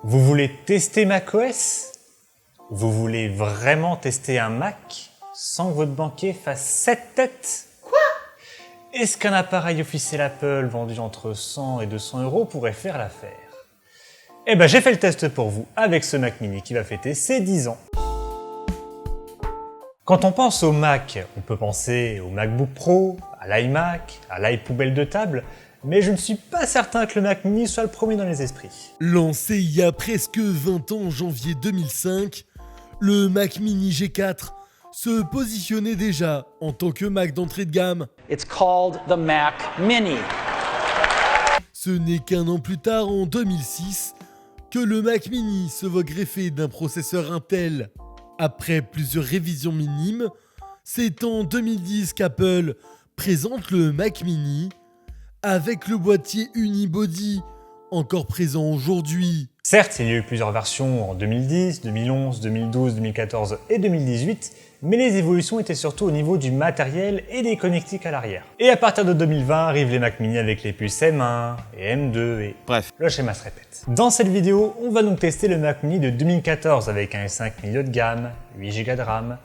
Vous voulez tester macOS? Vous voulez vraiment tester un Mac sans que votre banquier fasse 7 têtes? Quoi? Est-ce qu'un appareil officiel Apple vendu entre 100 et 200 € pourrait faire l'affaire? Eh ben j'ai fait le test pour vous avec ce Mac mini qui va fêter ses 10 ans. Quand on pense au Mac, on peut penser au MacBook Pro, à l'iMac, à l'iPoubelle de table, mais je ne suis pas certain que le Mac mini soit le premier dans les esprits. Lancé il y a presque 20 ans en janvier 2005, le Mac mini G4 se positionnait déjà en tant que Mac d'entrée de gamme. It's called the Mac Mini. Ce n'est qu'un an plus tard, en 2006, que le Mac mini se voit greffer d'un processeur Intel. Après plusieurs révisions minimes, c'est en 2010 qu'Apple présente le Mac mini avec le boîtier unibody, encore présent aujourd'hui. Certes, il y a eu plusieurs versions en 2010, 2011, 2012, 2014 et 2018, mais les évolutions étaient surtout au niveau du matériel et des connectiques à l'arrière. Et à partir de 2020 arrivent les Mac mini avec les puces M1 et M2 et bref, le schéma se répète. Dans cette vidéo, on va donc tester le Mac mini de 2014 avec un i5 milieu de gamme, 8 Go de RAM,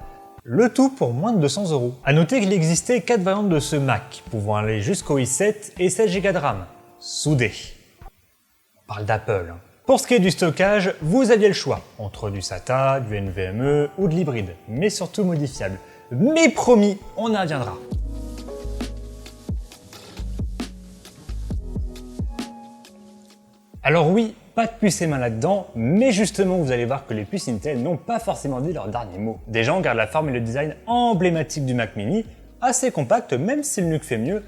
le tout pour moins de 200 €. A noter qu'il existait 4 variantes de ce Mac, pouvant aller jusqu'au i7 et 16 Go de RAM, soudés. On parle d'Apple. Pour ce qui est du stockage, vous aviez le choix entre du SATA, du NVMe ou de l'hybride, mais surtout modifiable. Mais promis, on y reviendra. Alors oui, pas de puce M1 là-dedans, mais justement vous allez voir que les puces Intel n'ont pas forcément dit leur dernier mot. Déjà on garde la forme et le design emblématique du Mac mini, assez compact même si le NUC fait mieux.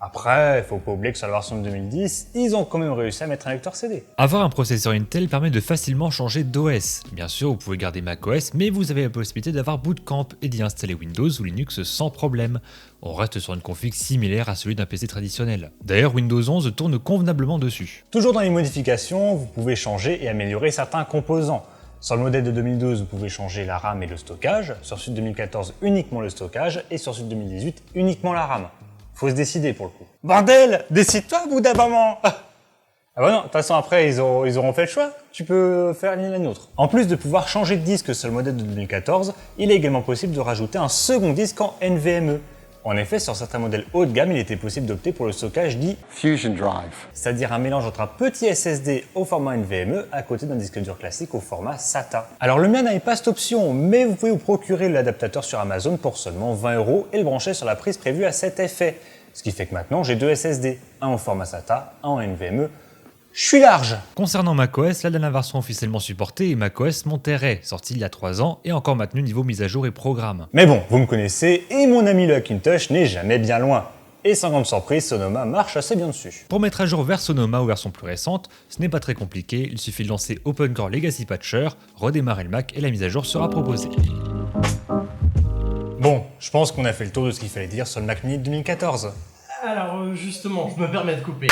Après, faut pas oublier que sur la version de 2010, ils ont quand même réussi à mettre un lecteur CD. Avoir un processeur Intel permet de facilement changer d'OS. Bien sûr, vous pouvez garder macOS, mais vous avez la possibilité d'avoir Bootcamp et d'y installer Windows ou Linux sans problème. On reste sur une config similaire à celui d'un PC traditionnel. D'ailleurs, Windows 11 tourne convenablement dessus. Toujours dans les modifications, vous pouvez changer et améliorer certains composants. Sur le modèle de 2012, vous pouvez changer la RAM et le stockage. Sur celui de 2014, uniquement le stockage. Et sur celui de 2018, uniquement la RAM. Faut se décider pour le coup. Bordel, décide-toi, bout d'un moment. Ah bah non, de toute façon après ils auront fait le choix, tu peux faire l'une et l'autre. En plus de pouvoir changer de disque sur le modèle de 2014, il est également possible de rajouter un second disque en NVMe. En effet, sur certains modèles haut de gamme, il était possible d'opter pour le stockage dit Fusion Drive, c'est-à-dire un mélange entre un petit SSD au format NVMe à côté d'un disque dur classique au format SATA. Alors le mien n'avait pas cette option, mais vous pouvez vous procurer l'adaptateur sur Amazon pour seulement 20 € et le brancher sur la prise prévue à cet effet. Ce qui fait que maintenant j'ai deux SSD, un au format SATA, un en NVMe. Je suis large. Concernant macOS, la dernière version officiellement supportée est macOS Monterey, sortie il y a 3 ans et encore maintenue niveau mise à jour et programme. Mais bon, vous me connaissez et mon ami le Hackintosh n'est jamais bien loin. Et sans grande surprise, Sonoma marche assez bien dessus. Pour mettre à jour vers Sonoma ou version plus récente, ce n'est pas très compliqué, il suffit de lancer OpenCore Legacy Patcher, redémarrer le Mac et la mise à jour sera proposée. Bon, je pense qu'on a fait le tour de ce qu'il fallait dire sur le Mac mini de 2014. Alors justement, je me permets de couper.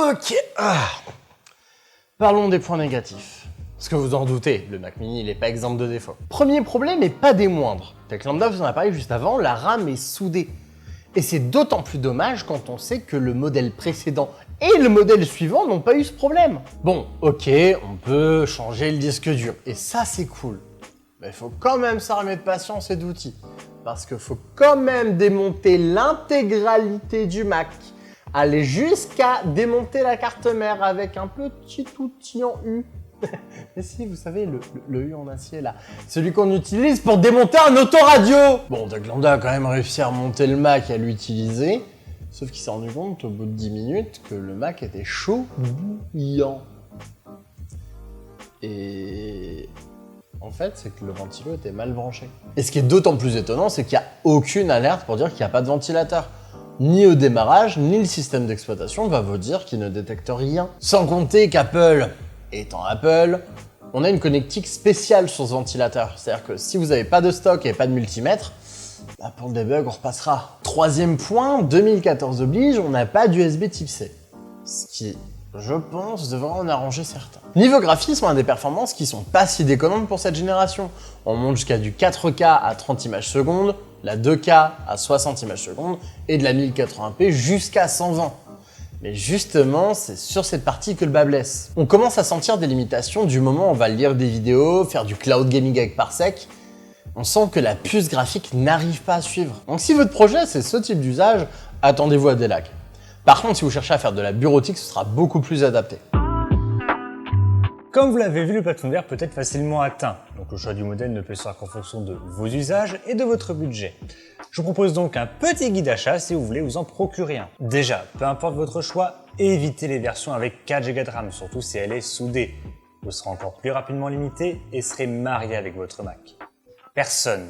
Ok. Parlons des points négatifs. Parce que vous en doutez, le Mac mini il est pas exempt de défauts. Premier problème et pas des moindres. Tel lambda vous en a parlé juste avant, la RAM est soudée. Et c'est d'autant plus dommage quand on sait que le modèle précédent et le modèle suivant n'ont pas eu ce problème. Bon, ok, on peut changer le disque dur. Et ça c'est cool. Mais il faut quand même s'armer de patience et d'outils. Parce qu'il faut quand même démonter l'intégralité du Mac. Aller jusqu'à démonter la carte mère avec un petit outil en U. Mais si, vous savez, le U en acier là. Celui qu'on utilise pour démonter un autoradio. Bon, Doug Lambda a quand même réussi à remonter le Mac et à l'utiliser. Sauf qu'il s'est rendu compte au bout de 10 minutes que le Mac était chaud bouillant. Et... en fait, c'est que le ventilo était mal branché. Et ce qui est d'autant plus étonnant, c'est qu'il n'y a aucune alerte pour dire qu'il n'y a pas de ventilateur. Ni au démarrage, ni le système d'exploitation va vous dire qu'il ne détecte rien. Sans compter qu'Apple, étant Apple, on a une connectique spéciale sur ce ventilateur. C'est-à-dire que si vous n'avez pas de stock et pas de multimètre, bah pour le debug, on repassera. Troisième point, 2014 oblige, on n'a pas d'USB type C. Ce qui, je pense, devrait en arranger certains. Niveau graphisme, on a des performances qui sont pas si déconnantes pour cette génération. On monte jusqu'à du 4K à 30 images secondes, la 2K à 60 images secondes et de la 1080p jusqu'à 120. Mais justement, c'est sur cette partie que le bas blesse. On commence à sentir des limitations du moment où on va lire des vidéos, faire du cloud gaming avec Parsec. On sent que la puce graphique n'arrive pas à suivre. Donc si votre projet c'est ce type d'usage, attendez-vous à des lags. Par contre, si vous cherchez à faire de la bureautique, ce sera beaucoup plus adapté. Comme vous l'avez vu, le plafond de verre peut être facilement atteint, donc le choix du modèle ne peut se faire qu'en fonction de vos usages et de votre budget. Je vous propose donc un petit guide d'achat si vous voulez vous en procurer un. Déjà, peu importe votre choix, évitez les versions avec 4 Go de RAM, surtout si elle est soudée. Vous serez encore plus rapidement limité et serez marié avec votre Mac. Personne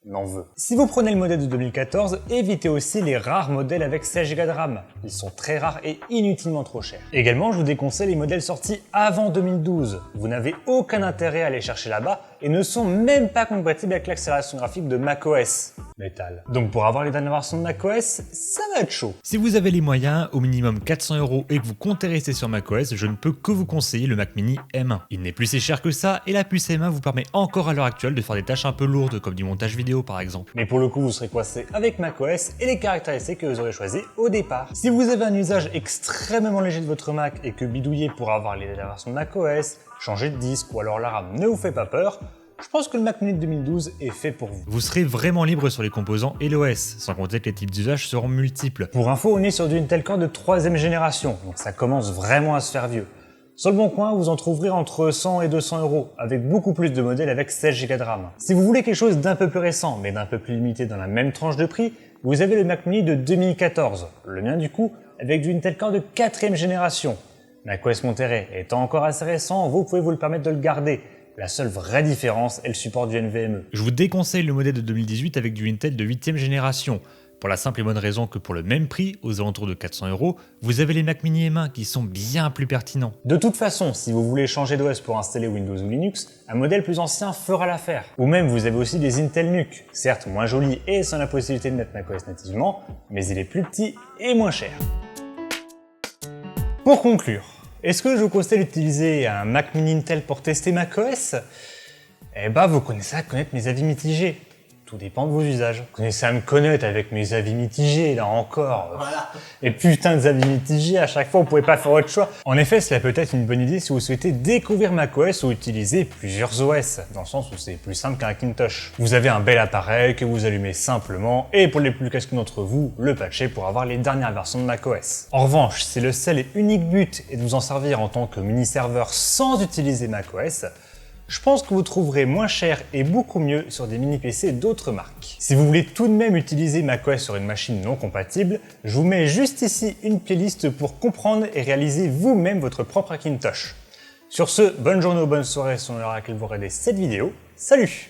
n'en veut. Si vous prenez le modèle de 2014, évitez aussi les rares modèles avec 16 Go de RAM. Ils sont très rares et inutilement trop chers. Également, je vous déconseille les modèles sortis avant 2012. Vous n'avez aucun intérêt à les chercher là-bas et ne sont même pas compatibles avec l'accélération graphique de macOS. Métal. Donc pour avoir les dernières versions de macOS, ça va être chaud. Si vous avez les moyens, au minimum 400 € et que vous comptez rester sur macOS, je ne peux que vous conseiller le Mac Mini M1. Il n'est plus si cher que ça et la puce M1 vous permet encore à l'heure actuelle de faire des tâches un peu lourdes comme du montage vidéo par exemple. Mais pour le coup, vous serez coincé avec macOS et les caractéristiques que vous aurez choisies au départ. Si vous avez un usage extrêmement léger de votre Mac et que bidouiller pour avoir les dernières versions de macOS, changer de disque ou alors la RAM ne vous fait pas peur, je pense que le Mac Mini de 2012 est fait pour vous. Vous serez vraiment libre sur les composants et l'OS, sans compter que les types d'usage seront multiples. Pour info, on est sur du Intel Core de 3ème génération, donc ça commence vraiment à se faire vieux. Sur le bon coin, vous en trouverez entre 100 et 200 €, avec beaucoup plus de modèles avec 16 Go de RAM. Si vous voulez quelque chose d'un peu plus récent, mais d'un peu plus limité dans la même tranche de prix, vous avez le Mac Mini de 2014, le mien du coup, avec du Intel Core de 4ème génération. macOS Monterey étant encore assez récent, vous pouvez vous le permettre de le garder. La seule vraie différence est le support du NVMe. Je vous déconseille le modèle de 2018 avec du Intel de 8ème génération. Pour la simple et bonne raison que pour le même prix, aux alentours de 400 €, vous avez les Mac Mini M1 qui sont bien plus pertinents. De toute façon, si vous voulez changer d'OS pour installer Windows ou Linux, un modèle plus ancien fera l'affaire. Ou même vous avez aussi des Intel NUC, certes moins jolis et sans la possibilité de mettre macOS nativement, mais il est plus petit et moins cher. Pour conclure, est-ce que je vous conseille d'utiliser un Mac Mini Intel pour tester macOS? Eh bah, vous connaissez à connaître mes avis mitigés. Tout dépend de vos usages. Vous connaissez à me connaître avec mes avis mitigés, là encore. Voilà. Et putain de avis mitigés, à chaque fois, vous pouvez pas faire votre choix. En effet, cela peut être une bonne idée si vous souhaitez découvrir macOS ou utiliser plusieurs OS, dans le sens où c'est plus simple qu'un Macintosh. Vous avez un bel appareil que vous allumez simplement, et pour les plus casqués d'entre vous, le patcher pour avoir les dernières versions de macOS. En revanche, si le seul et unique but est de vous en servir en tant que mini-serveur sans utiliser macOS, je pense que vous trouverez moins cher et beaucoup mieux sur des mini-PC d'autres marques. Si vous voulez tout de même utiliser macOS sur une machine non compatible, je vous mets juste ici une playlist pour comprendre et réaliser vous-même votre propre Macintosh. Sur ce, bonne journée ou bonne soirée selon l'heure à laquelle vous regardez cette vidéo. Salut!